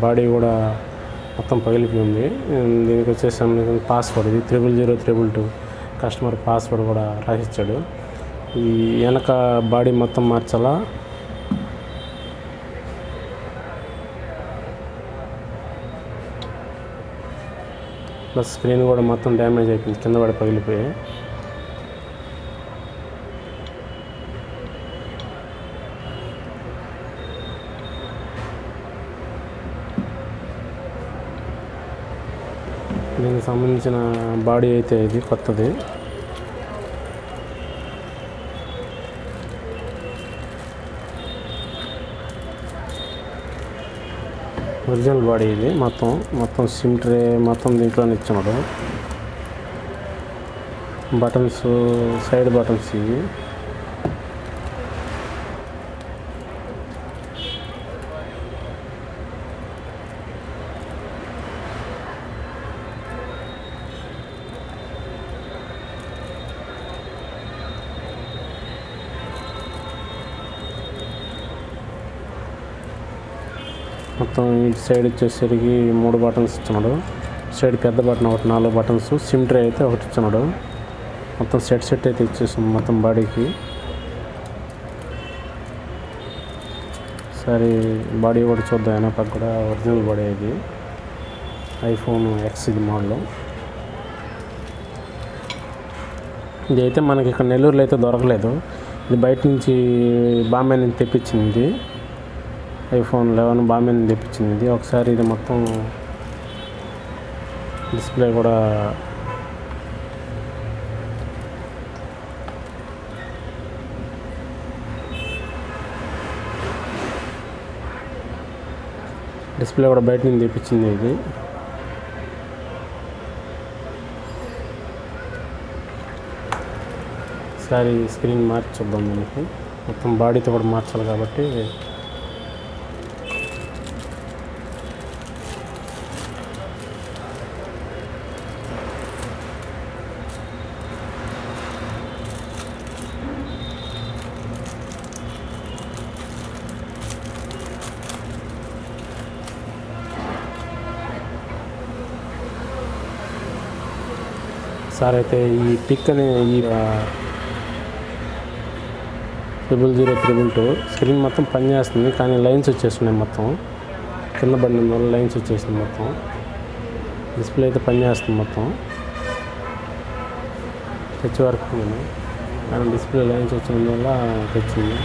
Body కూడా మొత్తం పగిలిపోయింది. దీనికి వచ్చేసి పాస్వర్డ్ ఇది 000222 కస్టమర్ పాస్వర్డ్ కూడా రాసిచ్చాడు. ఈ వెనక బాడీ మొత్తం మార్చాలా. ప్లస్ స్క్రీన్ కూడా మొత్తం డ్యామేజ్ అయిపోయింది, కింద పడి పగిలిపోయి. దీనికి సంబంధించిన బాడీ అయితే ఇది కొత్తది. ఒరిజినల్ బాడీ ఇది. మొత్తం సిమ్ ట్రే మొత్తం దీంట్లోనే ఇచ్చినాడు. బటన్స్, సైడ్ బటన్స్ ఇవి. మొత్తం ఇటు సైడ్ వచ్చేసరికి 3 బటన్స్ ఇచ్చినాడు. సైడ్ పెద్ద బటన్ ఒకటి, 4 బటన్స్. సిమ్ ట్రే అయితే ఒకటి ఇచ్చినాడు. మొత్తం సెట్ అయితే ఇచ్చేసాం మొత్తం బాడీకి. సరే బాడీ కూడా చూద్దాం. వెనక కూడా ఒరిజినల్ బాడీ ఇది. ఐఫోన్ X ఇది మోడల్. ఇది అయితే మనకి ఇక్కడ నెల్లూరులో అయితే దొరకలేదు. ఇది బయట నుంచి బాంబే నుంచి తెప్పించింది. ఐఫోన్ 11 బాంబే నుంచి తెప్పించింది ఇది. ఒకసారి ఇది మొత్తం డిస్ప్లే కూడా బయట నుంచి తెప్పించింది ఇది. ఒకసారి స్క్రీన్ మార్చి చూద్దాం. దీనికి మొత్తం బాడీతో కూడా మార్చాలి కాబట్టి సార్ అయితే ఈ పిక్ అనే ఈ 000222 స్క్రీన్ మొత్తం పనిచేస్తుంది, కానీ లైన్స్ వచ్చేస్తున్నాయి. మొత్తం కింద పడిన వల్ల లైన్స్ వచ్చేసింది. మొత్తం డిస్ప్లే అయితే పనిచేస్తుంది. మొత్తం టచ్ వర్క్ కానీ డిస్ప్లే లైన్స్ వచ్చిన వల్ల తెచ్చింది.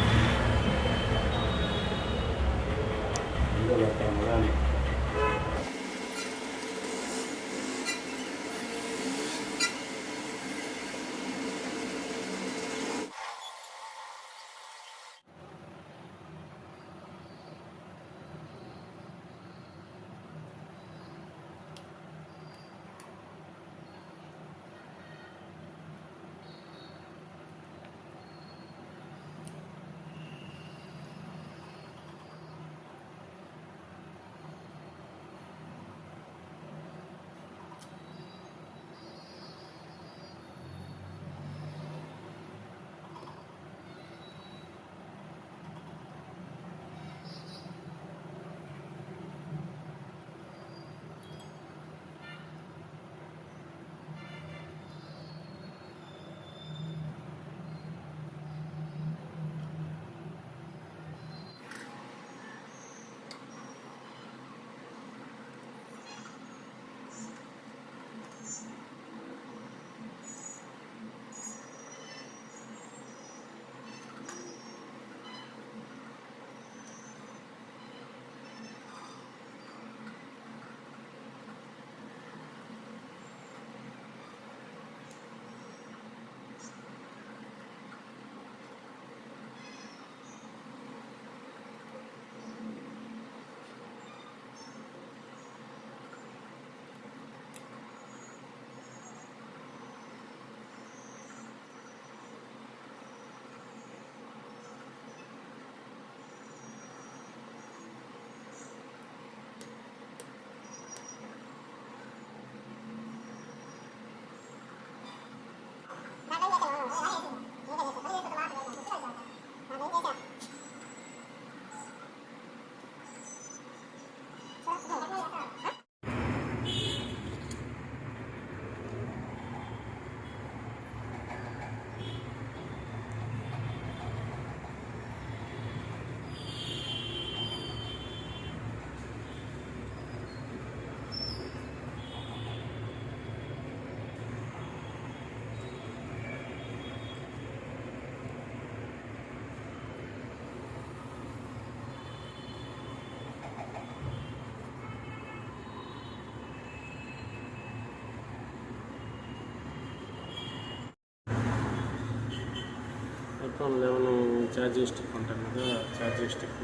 మొత్తం 11 ఛార్జింగ్ స్టిక్ ఉంటాయి కదా, ఛార్జింగ్ స్టిక్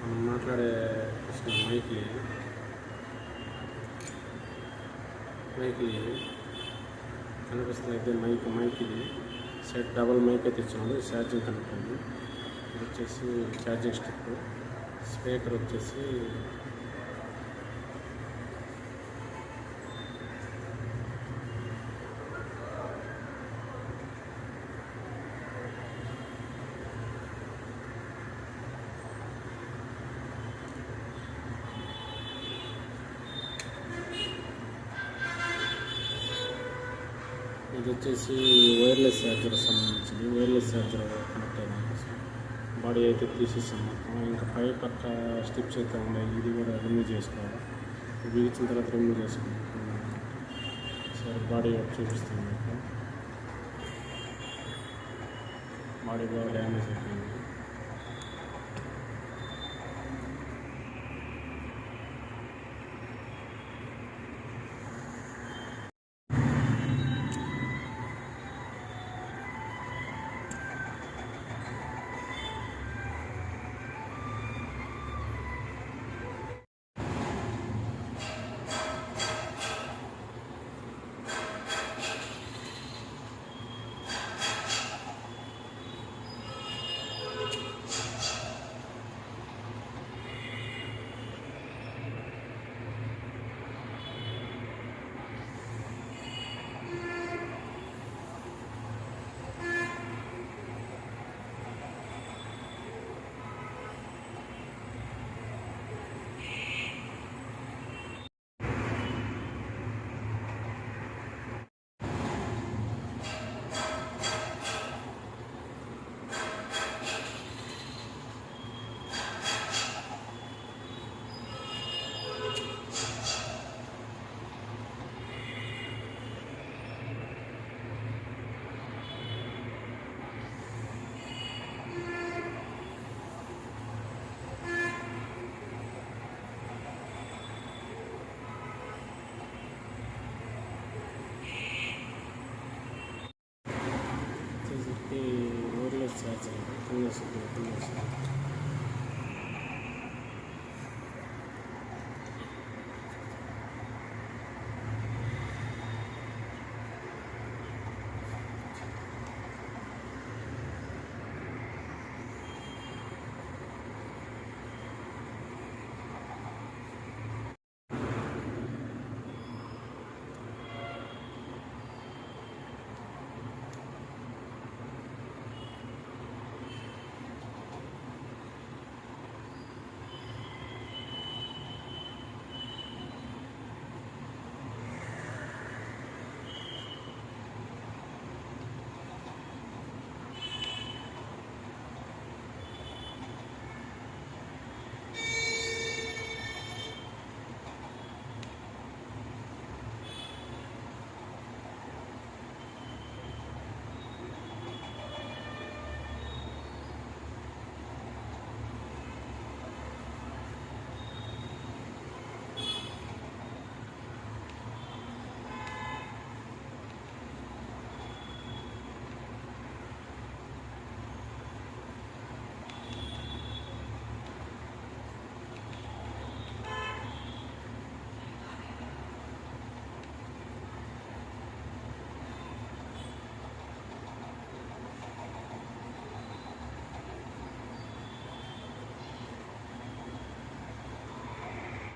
మనం మాట్లాడే మైక్లు కనిపిస్తుంది. అయితే మైక్ ఇది సెట్ డబల్ మైక్ అయితే ఇచ్చినాడు. ఛార్జింగ్ కనెక్ట్ ఉంది. ఇది వచ్చేసి ఛార్జింగ్ స్టిక్. స్పీకర్ వచ్చేసి వైర్లెస్ ఛార్జర్ సంబంధించింది. వైర్లెస్ ఛార్జర్ కనెక్ట్ అయ్యింది. బాడీ అయితే తీసేసాం మొత్తం. ఇంకా పై పక్క స్టిప్స్ అయితే ఉన్నాయి. ఇది కూడా రిమూవ్ చేసుకోవాలి. బిగించిన తర్వాత రిమూవ్ చేసుకుంటాం. సరే బాడీ చూపిస్తాను మీకు. బాడీ బాగా డ్యామేజ్ అయిపోయింది.